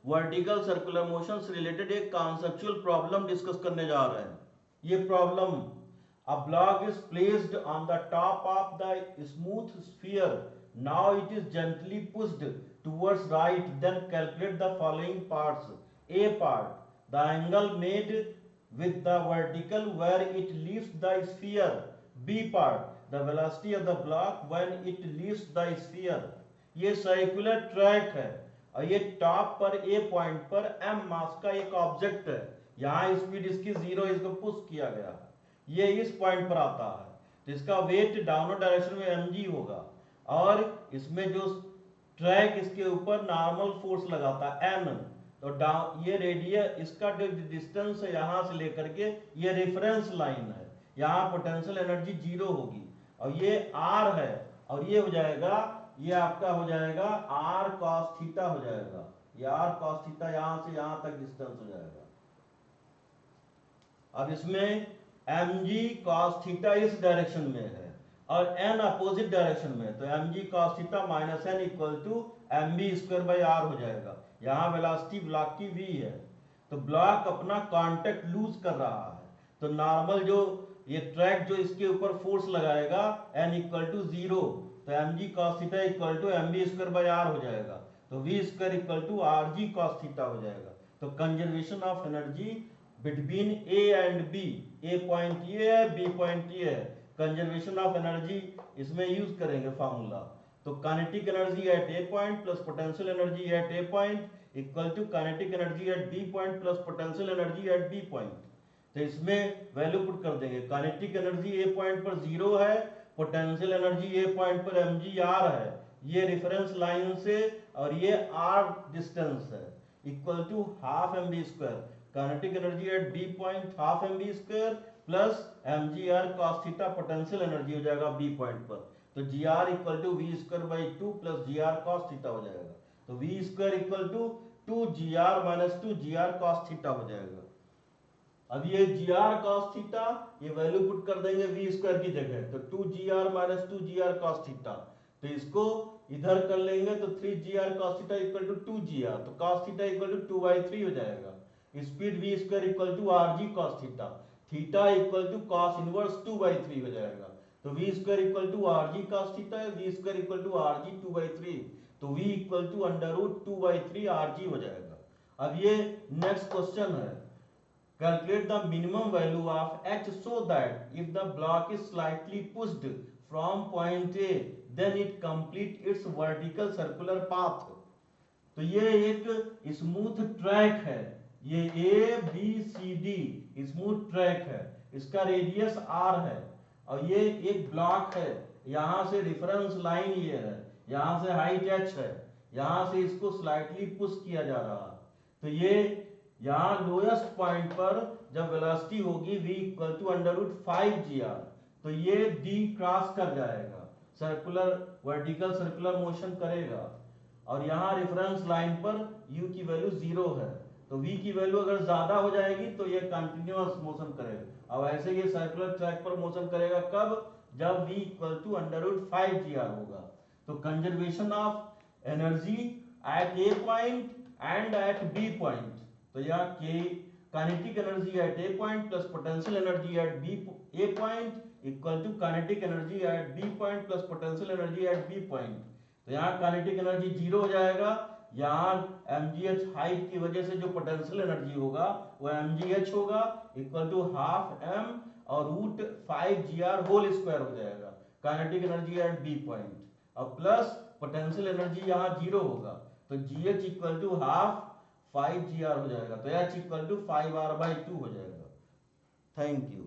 Vertical circular motion से related एक conceptual problem discuss करने जा रहे हैं। ये problem, a block is placed on the top of the smooth sphere. Now it is gently pushed towards right. Then calculate the following parts. A part, the angle made with the vertical where it leaves the sphere. B part, the velocity of the block when it leaves the sphere. ये circular track है और ये top पर ए point पर M मास का एक object है। यहाँ स्पीड इसकी 0, इसको पुश किया गया, ये इस पॉइंट पर आता है, तो इसका वेट डाउनवर्ड डायरेक्शन में mg होगा और इसमें जो ट्रैक इसके ऊपर नॉर्मल फोर्स लगाता है n, तो ये रेडियस, इसका जो डिस्टेंस है यहाँ से लेकर के ये रेफरेंस लाइन है, यहाँ पोटेंशियल एनर्जी 0 होगी और ये r है और ये हो जाएगा, ये आपका हो जाएगा r cos थीटा हो जाएगा, ये r cos थीटा यहाँ से यहाँ तक डिस्टेंस हो जाएगा। अब इसमें mg cos थीटा इस डायरेक्शन में है और n अपोजिट डायरेक्शन में है, तो mg cos theta minus n equal to mb square by r हो जाएगा। यहाँ वेलोसिटी ब्लॉक की v है, तो ब्लॉक अपना कांटेक्ट लूज कर रहा है, तो नॉर्मल जो ये ट्रैक जो इसके ऊपर फोर्स लगाएगा n इक्वल टू 0, तो mg cos theta equal to mb square by r हो जाएगा, तो v square equal to rg cos theta हो जाएगा। तो conservation of energy between a and b, a point ये है, b पॉइंट ये है, कंजर्वेशन ऑफ एनर्जी इसमें यूज करेंगे फार्मूला। तो kinetic energy at a point plus potential energy at a point equal to kinetic energy at b point plus potential energy at b point. तो इसमें value put कर देंगे, kinetic energy a point पर 0 है, potential energy a point पर mg r है, ये reference line से और ये r डिस्टेंस है, equal to half mb square, kinetic energy at b point half mb square plus mg r cos theta potential energy हो जाएगा b पॉइंट पर, तो gr equal to v square by 2 plus gr cos theta हो जाएगा, तो v square equal to 2gr minus 2gr cos theta हो जाएगा। अब ये gr cos थीटा ये वैल्यू पुट कर देंगे v स्क्वायर की जगह, तो 2gr minus 2gr cos theta, तो इसको इधर कर लेंगे तो 3gr cos theta equal to 2gr, तो cos थीटा इक्वल टू 2/3 हो जाएगा। Speed v square equal to rg cos theta, theta equal to cos inverse 2/3 हो जाएगा, तो v square equal to rg cos theta है, v square equal to rg 2/3, तो v equal to under root 2/3 rg हो जाएगा। अब ये next question है, calculate the minimum value of h so that if the block is slightly pushed from point A then it complete its vertical circular path। तो ये एक smooth track है, ये A B C D smooth track है, इसका radius r है और ये एक ब्लॉक है, यहाँ से रेफरेंस लाइन ये है, यहाँ से हाइट h है, यहाँ से इसको स्लाइटली पुश किया जा रहा है, तो ये यहाँ लोएस्ट पॉइंट पर जब वेलोसिटी होगी v equal to under root 5gr, तो ये d क्रॉस कर जाएगा, सर्कुलर वर्टिकल सर्कुलर मोशन करेगा और यहाँ रेफरेंस लाइन पर u की वैल्यू 0 है, तो v की वैल्यू अगर ज्यादा हो जाएगी तो ये कंटिन्यूअस मोशन करेगा। अब ऐसे ये सर्कुलर ट्रैक पर मोशन करेगा कब, जब v equal to under root 5gr होगा। तो conservation of energy at a point and at b point, तो यहाँ के kinetic energy at a point plus potential energy at a point equal to kinetic energy at b point plus potential energy at b point, तो यहाँ kinetic energy 0 हो जाएगा, यहाँ mgh height की वजह से जो पोटेंशियल एनर्जी होगा वो mgh होगा इक्वल टू हाफ m और रूट 5gr होल स्क्वायर हो जाएगा, kinetic energy at b point, और प्लस पोटेंशियल एनर्जी यहाँ 0 होगा, तो gh equal to half 5gr हो जाएगा, तो h इक्वल टू 5r/2 हो जाएगा। Thank you.